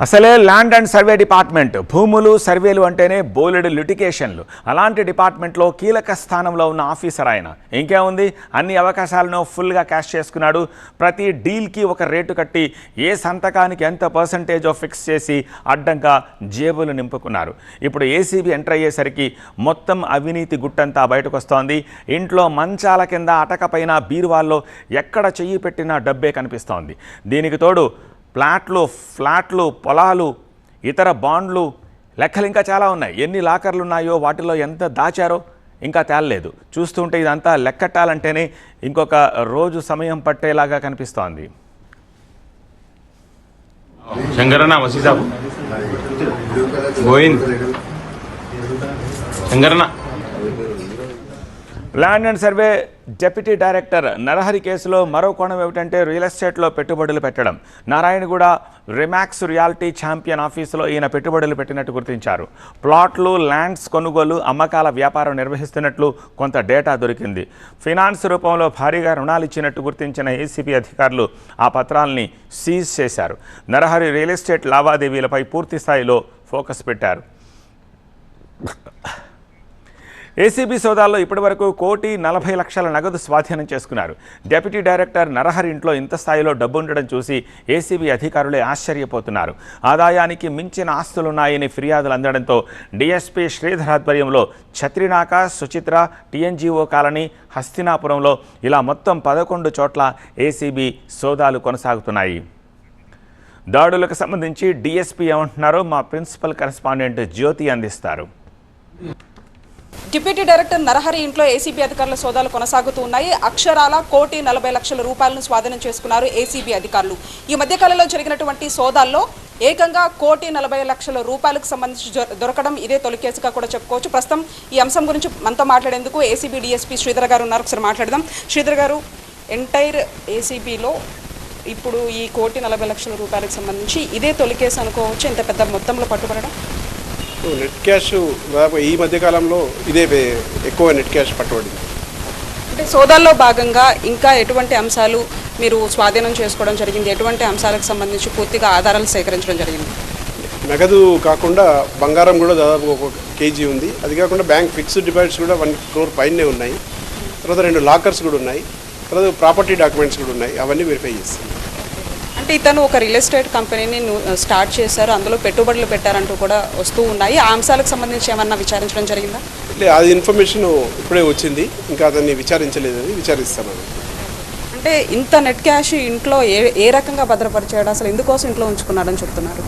అసలే land and survey department భూములు సర్వేలు అంటేనే బోలెడు లిటిగేషన్లు. అలాంటి డిపార్ట్మెంట్లో కీలక స్థానంలో ఉన్న ఆఫీసర్ ఆయన. ఇంకేముంది, అన్ని అవకాశాలను ఫుల్గా క్యాష్ చేసుకున్నాడు. ప్రతి డీల్కి ఒక రేటు కట్టి ఏ సంతకానికి ఎంత పర్సంటేజో ఫిక్స్ చేసి అడ్డంగా జేబులు నింపుకున్నారు. ఇప్పుడు ఏసీబీ ఎంటర్ అయ్యేసరికి మొత్తం అవినీతి గుట్టంతా బయటకు వస్తోంది. ఇంట్లో మంచాల కింద అటకపైన బీరువాల్లో ఎక్కడ చెయ్యి పెట్టినా డబ్బే కనిపిస్తోంది. దీనికి తోడు ఫ్లాట్లు, పొలాలు, ఇతర బాండ్లు, లెక్కలు ఇంకా చాలా ఉన్నాయి. ఎన్ని లాకర్లు ఉన్నాయో, వాటిలో ఎంత దాచారో ఇంకా తేలలేదు. చూస్తుంటే ఇదంతా లెక్కట్టాలంటేనే ఇంకొక రోజు సమయం పట్టేలాగా కనిపిస్తోంది. శంకరన్న వసీసాబు Govind Shankaranna. Land and survey deputy director Narahari కేసులో మరో కోణం ఏమిటంటే రియల్ ఎస్టేట్లో పెట్టుబడులు పెట్టడం. నారాయణగూడ రిమాక్స్ రియాలిటీ ఛాంపియన్ ఆఫీసులో ఈయన పెట్టుబడులు పెట్టినట్టు గుర్తించారు. ప్లాట్లు, ల్యాండ్స్ కొనుగోలు, అమ్మకాల వ్యాపారం నిర్వహిస్తున్నట్లు కొంత డేటా దొరికింది. ఫినాన్స్ రూపంలో భారీగా రుణాలు ఇచ్చినట్టు గుర్తించిన ఏసీబీ అధికారులు ఆ పత్రాల్ని సీజ్ చేశారు. నరహరి రియల్ ఎస్టేట్ లావాదేవీలపై పూర్తి స్థాయిలో ఫోకస్ పెట్టారు. ఏసీబీ సోదాల్లో ఇప్పటివరకు 1,40,00,000 నగదు స్వాధీనం చేసుకున్నారు. డిప్యూటీ డైరెక్టర్ నరహరి ఇంట్లో ఇంత స్థాయిలో డబ్బు ఉండడం చూసి ఏసీబీ అధికారులే ఆశ్చర్యపోతున్నారు. ఆదాయానికి మించిన ఆస్తులున్నాయని ఫిర్యాదులు అందడంతో డీఎస్పీ శ్రీధర్ ఆధ్వర్యంలో ఛత్రినాక, సుచిత్ర, టీఎన్జీఓ కాలనీ, హస్తినాపురంలో ఇలా మొత్తం 11 చోట్ల ఏసీబీ సోదాలు కొనసాగుతున్నాయి. దాడులకు సంబంధించి డీఎస్పీ ఏమంటున్నారో మా ప్రిన్సిపల్ కరెస్పాండెంట్ జ్యోతి అందిస్తారు. డిప్యూటీ డైరెక్టర్ నరహరి ఇంట్లో ఏసీబీ అధికారుల సోదాలు కొనసాగుతూ ఉన్నాయి. అక్షరాల 1,40,00,000 రూపాయలను స్వాధీనం చేసుకున్నారు ఏసీబీ అధికారులు. ఈ మధ్యకాలంలో జరిగినటువంటి సోదాల్లో ఏకంగా 1,40,00,000 రూపాయలకు సంబంధించి దొరకడం ఇదే తొలి కేసుగా కూడా చెప్పుకోవచ్చు. ప్రస్తుతం ఈ అంశం గురించి మనతో మాట్లాడేందుకు ఏసీబీ డీఎస్పీ శ్రీధర్ గారు ఉన్నారు. ఒకసారి మాట్లాడదాం. శ్రీధర్ గారు, ఎంటైర్ ఏసీబీలో ఇప్పుడు ఈ 1,40,00,000 రూపాయలకు సంబంధించి ఇదే తొలి కేసు అనుకోవచ్చు, ఇంత పెద్ద మొత్తంలో పట్టుబడడం? నెట్ క్యాష్ ఈ మధ్యకాలంలో ఇదే ఎక్కువ నెట్ క్యాష్ పట్టుబడింది. అంటే సోదాల్లో భాగంగా ఇంకా ఎటువంటి అంశాలు మీరు స్వాధీనం చేసుకోవడం జరిగింది? ఎటువంటి అంశాలకు సంబంధించి పూర్తిగా ఆధారాలు సేకరించడం జరిగింది? నగదు కాకుండా బంగారం కూడా దాదాపు 1 కేజీ ఉంది. అది కాకుండా బ్యాంక్ ఫిక్స్డ్ డిపాజిట్స్ కూడా 1 crore పైనే ఉన్నాయి. తర్వాత 2 లాకర్స్ కూడా ఉన్నాయి. తర్వాత ప్రాపర్టీ డాక్యుమెంట్స్ కూడా ఉన్నాయి. అవన్నీ వెరిఫై చేస్తాం. అంటే ఇతను ఒక రియల్ ఎస్టేట్ కంపెనీని స్టార్ట్ చేశారు, అందులో పెట్టుబడులు పెట్టారంటూ కూడా వస్తూ ఉన్నాయి. ఆ అంశాలకు సంబంధించి ఏమన్నా విచారించడం జరిగిందా? అది ఇన్ఫర్మేషన్ ఇప్పుడే వచ్చింది, ఇంకా అతన్ని విచారించలేదని విచారిస్తాను. అంటే ఇంత నెట్ క్యాష్ ఇంట్లో ఏ రకంగా భద్రపరిచాడు, అసలు ఎందుకోసం ఇంట్లో ఉంచుకున్నాడని చెప్తున్నారు?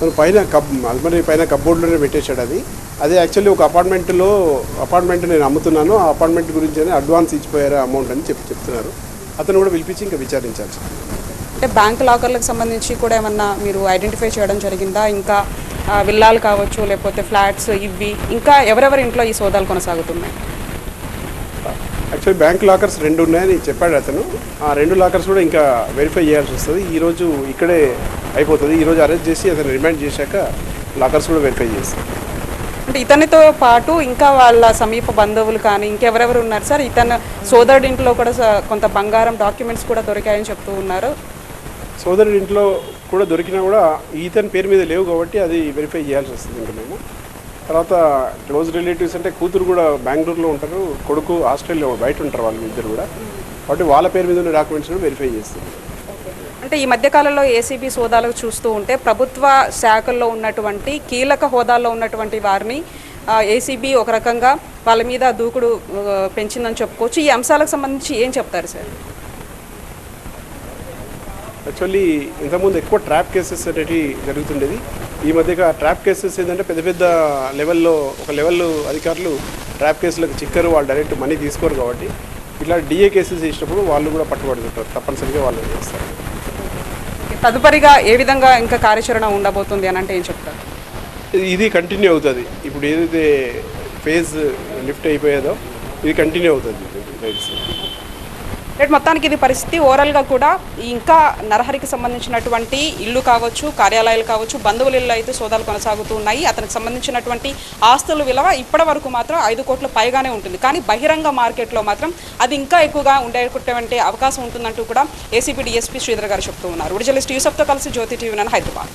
తను పైన అల్మరీ పైన కప్బోర్డ్లోనే పెట్టేశాడు. అదే యాక్చువల్లీ ఒక అపార్ట్మెంట్ నేను అమ్ముతున్నాను, ఆ అపార్ట్మెంట్ గురించి అని అడ్వాన్స్ ఇచ్చిపోయారు అమౌంట్ అని చెప్తున్నారు. అతను కూడా పిలిపించి ఇంకా విచారించాల్సి. అంటే బ్యాంక్ లాకర్లకు సంబంధించి కూడా ఏమన్నా మీరు ఐడెంటిఫై చేయడం జరిగిందా? ఇంకా విల్లాలు కావచ్చు, లేకపోతే ఫ్లాట్స్, ఇవి ఇంకా ఎవరెవరి ఇంట్లో ఈ సోదాలు కొనసాగుతున్నాయి? యాక్చువల్లీ బ్యాంక్ లాకర్స్ 2 ఉన్నాయని చెప్పాడు అతను. ఆ 2 లాకర్స్ కూడా ఇంకా వెరిఫై చేయాల్సి వస్తుంది. ఈరోజు ఇక్కడే అయిపోతుంది. ఈరోజు అరెస్ట్ చేసి అతను రిమాండ్ చేశాక లాకర్స్ కూడా వెరిఫై చేస్తాం. అంటే ఇతనితో పాటు ఇంకా వాళ్ళ సమీప బంధువులు కానీ ఇంకెవరెవరు ఉన్నారు సార్? ఇతను సోదరుడి ఇంట్లో కూడా కొంత బంగారం డాక్యుమెంట్స్ కూడా దొరికాయని చెప్తూ ఉన్నారు. సోదరుడి ఇంట్లో కూడా దొరికినా కూడా ఈతని పేరు మీద లేవు కాబట్టి అది వెరిఫై చేయాల్సి వస్తుంది. ఇంకా మేము తర్వాత క్లోజ్ రిలేటివ్స్ అంటే కూతురు కూడా బెంగళూరులో ఉంటారు, కొడుకు ఆస్ట్రేలియా బయట ఉంటారు, వాళ్ళు ఇద్దరు కూడా. కాబట్టి వాళ్ళ పేరు మీద ఉన్న డాక్యుమెంట్స్ కూడా వెరిఫై చేస్తుంది. అంటే ఈ మధ్యకాలంలో ఏసీబీ సోదాలకు చూస్తూ ఉంటే ప్రభుత్వ శాఖల్లో ఉన్నటువంటి కీలక హోదాల్లో ఉన్నటువంటి వారిని ఏసీబీ ఒక రకంగా వాళ్ళ మీద దూకుడు పెంచిందని చెప్పుకోవచ్చు. ఈ అంశాలకు సంబంధించి ఏం చెప్తారు సార్? యాక్చువల్లీ ఇంతకుముందు ఎక్కువ ట్రాప్ కేసెస్ అనేవి జరుగుతుండేది. ఈ మధ్యగా ట్రాప్ కేసెస్ ఏంటంటే పెద్ద లెవెల్లో ఒక లెవెల్ అధికారులు ట్రాప్ కేసులకు చిక్కరు, వాళ్ళు డైరెక్ట్ మనీ తీసుకోరు. కాబట్టి ఇట్లా డిఏ కేసెస్ చేసినప్పుడు వాళ్ళు కూడా పట్టుబడుతుంటారు, తప్పనిసరిగా వాళ్ళు చేస్తారు. తదుపరిగా ఏ విధంగా ఇంకా కార్యాచరణ ఉండబోతుంది అని అంటే ఏం చెప్తారు? ఇది కంటిన్యూ అవుతుంది. ఇప్పుడు ఏదైతే ఫేజ్ లిఫ్ట్ అయిపోయేదో ఇది కంటిన్యూ అవుతుంది. మొత్తానికి ఇది పరిస్థితి. ఓవరాల్గా కూడా ఇంకా నరహరికి సంబంధించినటువంటి ఇల్లు కావచ్చు, కార్యాలయాలు కావచ్చు, బంధువుల ఇల్లు అయితే సోదాలు కొనసాగుతూ ఉన్నాయి. అతనికి సంబంధించినటువంటి ఆస్తుల విలువ ఇప్పటి వరకు మాత్రం 5 కోట్ల పైగానే ఉంటుంది. కానీ బహిరంగ మార్కెట్లో మాత్రం అది ఇంకా ఎక్కువగా ఉండేటువంటి అవకాశం ఉంటుందంటూ కూడా ఏసీబీ డీఎస్పీ శ్రీధర్ గారు చెప్తూ ఉన్నారు. జర్నలిస్ట్ యూసఫ్తో కలిసి జ్యోతి టీవీ హైదరాబాద్.